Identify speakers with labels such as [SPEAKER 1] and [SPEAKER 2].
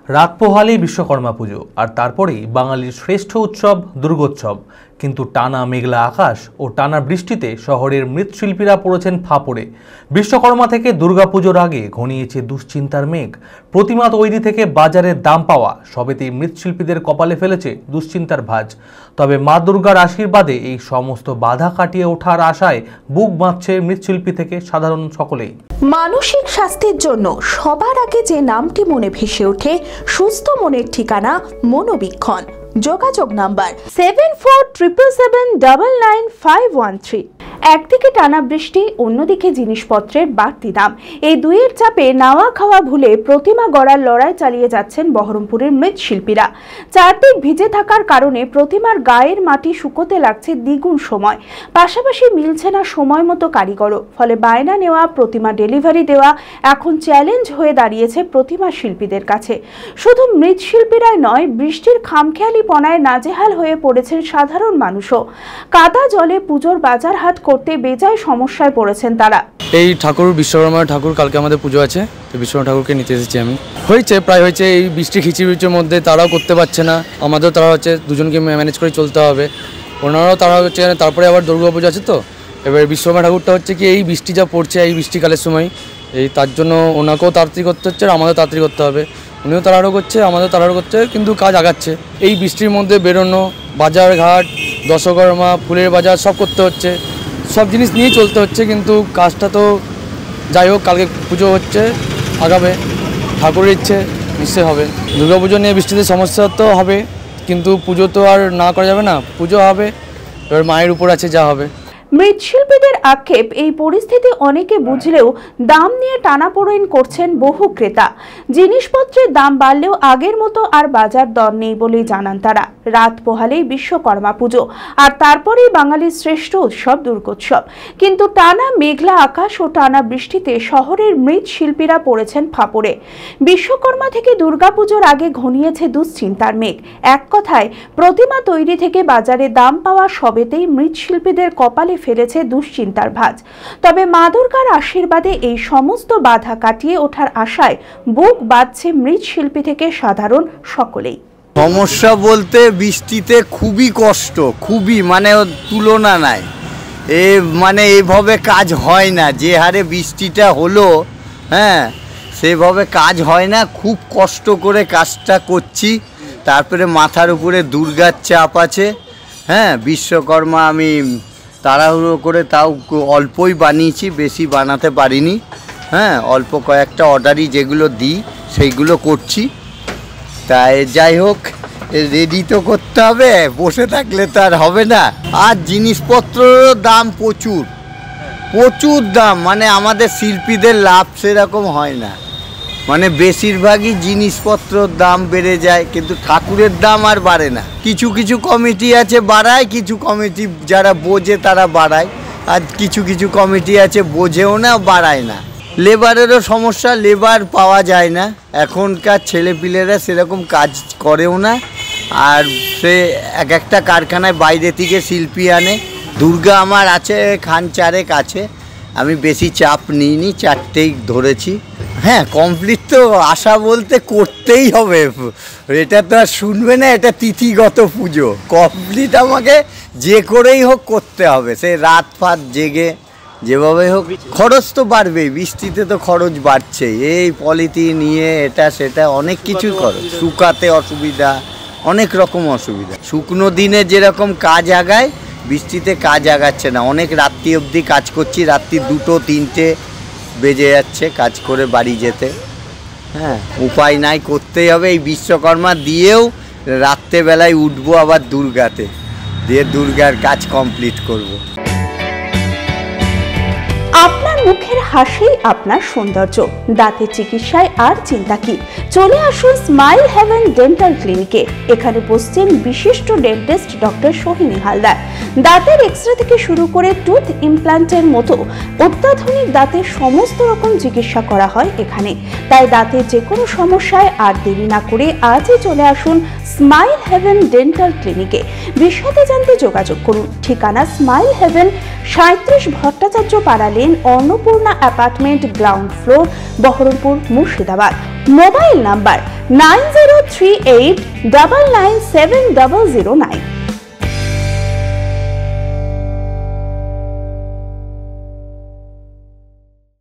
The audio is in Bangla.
[SPEAKER 1] রাত পোহালেই বিশ্বকর্মা পুজো আর তারপরেই বাঙালির শ্রেষ্ঠ উৎসব দুর্গোৎসব। কিন্তু টানা মেঘলা আকাশ ও টানা বৃষ্টিতে শহরের মৃৎশিল্পীরা পড়েছেন ফাঁপড়ে। বিশ্বকর্মা থেকে দুর্গাপুজোর আগে ঘনিয়েছে দুশ্চিন্তার মেঘ। প্রতিমা তৈরি থেকে বাজারের দাম পাওয়া সবেতেই মৃৎশিল্পীদের কপালে ফেলেছে দুশ্চিন্তার ভাঁজ। তবে মা দুর্গার আশীর্বাদে এই সমস্ত বাধা কাটিয়ে ওঠার আশায় বুক বাঁধছে মৃৎশিল্পী থেকে সাধারণ সকলেই।
[SPEAKER 2] মানসিক স্বাস্থ্যের জন্য সবার আগে যে নামটি মনে ভেসে ওঠে, সুস্থ মনের ঠিকানা মনোবীক্ষণ। যোগাযোগ নাম্বার 7477799513। একদিকে টানা বৃষ্টি, অন্যদিকে জিনিসপত্রের বাড়তি দাম, এই দুইয়ের চাপে নাওয়া খাওয়া ভুলে প্রতিমা গড়ার লড়াই চালিয়ে যাচ্ছেন বহরমপুরের মৃৎশিল্পীরা। চারদিক ভিজে থাকার কারণে প্রতিমার গায়ের মাটি শুকোতে লাগছে দ্বিগুণ সময়, পাশাপাশি মিলছে না সময় মতো কারিগরও। ফলে বায়না নেওয়া, প্রতিমা ডেলিভারি দেওয়া এখন চ্যালেঞ্জ হয়ে দাঁড়িয়েছে প্রতিমা শিল্পীদের কাছে। শুধু মৃৎশিল্পীরাই নয়, বৃষ্টির খামখেয়ালি পনায় নাজেহাল হয়ে পড়েছেন সাধারণ মানুষও। কাদা জলে পুজোর বাজার হাট করতে বেজায় সমস্যায় পড়েছেন তারা।
[SPEAKER 3] এই ঠাকুর বিশ্বকর্মা ঠাকুর, কালকে আমাদের পুজো আছে, তো বিশ্বকর্মা ঠাকুরকে নিতে এসেছি আমি। প্রায় হয়েছে এই বৃষ্টি খিচিবিচির মধ্যে, তারাও করতে পারছে না, আমাদেরও তারা হচ্ছে, দুজনকে ম্যানেজ করে চলতে হবে। ওনারাও তারা হচ্ছে, তারপরে আবার দুর্গা পুজো আছে, তো এবার বিশ্বকর্মা ঠাকুরটা হচ্ছে কি এই বৃষ্টি যা পড়ছে এই বৃষ্টিকালের সময়, এই তার জন্য ওনাকেও তাড়াতাড়ি করতে হচ্ছে আর আমাদের তাড়াতাড়ি করতে হবে। উনিও তাড়াহুড়ো করছে, আমাদের তাড়াহুড়ো করছে, কিন্তু কাজ আগাচ্ছে। এই বৃষ্টির মধ্যে বেরোনো, বাজার ঘাট, দশকর্মা, ফুলের বাজার সব করতে হচ্ছে, সব জিনিস নিয়ে চলতে হচ্ছে। কিন্তু কাজটা তো যাই হোক, কালকে পুজো হচ্ছে, আগাবে, ঠাকুরের ইচ্ছে নিশ্চয়ই হবে। দুর্গা পুজো নিয়ে বৃষ্টিতে সমস্যা তো হবে, কিন্তু পুজো তো আর না করা যাবে না, পুজো হবে, এবার মায়ের উপর আছে যা হবে।
[SPEAKER 2] মৃৎশিল্পীদের আক্ষেপ, এই পরিস্থিতি অনেকে বুঝলেও দাম নিয়ে টানাপোড়েন করছেন বহু ক্রেতা। জিনিসপত্রের দাম বাড়লেও আগের মতো আর বাজার দর নেই বলেই জানান তারা। রাত পোহালেই বিশ্বকর্মা পুজো আর তারপরেই বাঙালির শ্রেষ্ঠ উৎসব দুর্গোৎসব। কিন্তু টানা মেঘলা আকাশ ও টানা বৃষ্টিতে শহরের মৃৎশিল্পীরা পড়েছেন ফাঁপড়ে। বিশ্বকর্মা থেকে দুর্গাপুজোর আগে ঘনিয়েছে দুশ্চিন্তার মেঘ। এক কথায়, প্রতিমা তৈরি থেকে বাজারে দাম পাওয়া সবেতেই মৃৎশিল্পীদের কপালে ফেলেছে দুশ্চিন্তার ভাঁজ। তবে মা দুর্গার আশীর্বাদে এই সমস্ত বাধা কাটিয়ে ওঠার আশায় বুক বাঁধছে মৃৎশিল্পী থেকে সাধারণ সকলেই।
[SPEAKER 4] সমস্যা বলতে বৃষ্টিতে খুবই কষ্ট, খুবই মানে তুলনা নাই। মানে এইভাবে কাজ হয় না, যে হারে বৃষ্টিটা হলো, হ্যাঁ সেভাবে কাজ হয় না। খুব কষ্ট করে কাজটা করছি, তারপরে মাথার উপরে দুর্গার চাপ আছে। হ্যাঁ, বিশ্বকর্মা আমি তাড়াহুড়ো করে তাও অল্পই বানিয়েছি, বেশি বানাতে পারিনি। হ্যাঁ, অল্প কয়েকটা অর্ডারই যেগুলো দিই সেইগুলো করছি। তাই যাই হোক, রেডি তো করতে হবে, বসে থাকলে তো আর হবে না। আর জিনিসপত্রেরও দাম প্রচুর প্রচুর দাম, মানে আমাদের শিল্পীদের লাভ সেরকম হয় না। মানে বেশিরভাগই জিনিসপত্রের দাম বেড়ে যায়, কিন্তু ঠাকুরের দাম আর বাড়ে না। কিছু কিছু কমিটি আছে বাড়ায়, কিছু কমিটি যারা বোঝে তারা বাড়ায়, আর কিছু কিছু কমিটি আছে বোঝেও না, বাড়ায় না। লেবারেরও সমস্যা, লেবার পাওয়া যায় না, এখনকার ছেলেপিলেরা সেরকম কাজ করেও না। আর সে এক একটা কারখানায় বাইরে থেকে শিল্পী আনে। দুর্গা আমার আছে খান চারেক আছে, আমি বেশি চাপ নিইনি, চারটেই ধরেছি। হ্যাঁ, কমপ্লিট তো আশা বলতে করতেই হবে, এটা তো আর শুনবে না, এটা তিথিগত পুজো। কমপ্লিট আমাকে যে করেই হোক করতে হবে, সে রাত ফাত জেগে যেভাবে হোক। খরচ তো বাড়বেই, বৃষ্টিতে তো খরচ বাড়ছে, এই পলিথিন নিয়ে এটা সেটা অনেক কিছু খরচ, শুকাতে অসুবিধা, অনেক রকম অসুবিধা। শুকনো দিনে যেরকম কাজ আগায়, বৃষ্টিতে কাজ আগাচ্ছে না। অনেক রাত্রি অবধি কাজ করছি, রাত্রি 2-3টে বেজে যাচ্ছে কাজ করে বাড়ি যেতে। হ্যাঁ, উপায় নাই, করতেই হবে। এই বিশ্বকর্মা দিয়েও রাত্রেবেলায় উঠবো আবার দুর্গাতে, দিয়ে দুর্গার কাজ কমপ্লিট করব।
[SPEAKER 2] আপনার মুখের হাসি আপনার সৌন্দর্য, দাঁতের চিকিৎসায় আর চিন্তা কি? চলে আসুন স্মাইল হেভেন ডেন্টাল ক্লিনিকে। এখানে বসছেন বিশিষ্ট ডেন্টিস্ট ডক্টর সোহিনী হালদার। দাঁতের এক্সরে থেকে শুরু করে টুথ ইমপ্ল্যান্টের মতো অত্যাধুনিক দাঁতের সমস্ত রকম চিকিৎসা করা হয় এখানে। তাই দাঁতের যে কোনো সমস্যায় আর দেরি না করে আজই চলে আসুন স্মাইল হেভেন ডেন্টাল ক্লিনিকে। বিশদে জানতে যোগাযোগ করুন। ঠিকানা স্মাইল হেভেন, 37 ভট্টাচার্য পাড়া lane, Annapurna apartment, ground floor, Baharampur, Murshidabad. Mobile number 9038997009।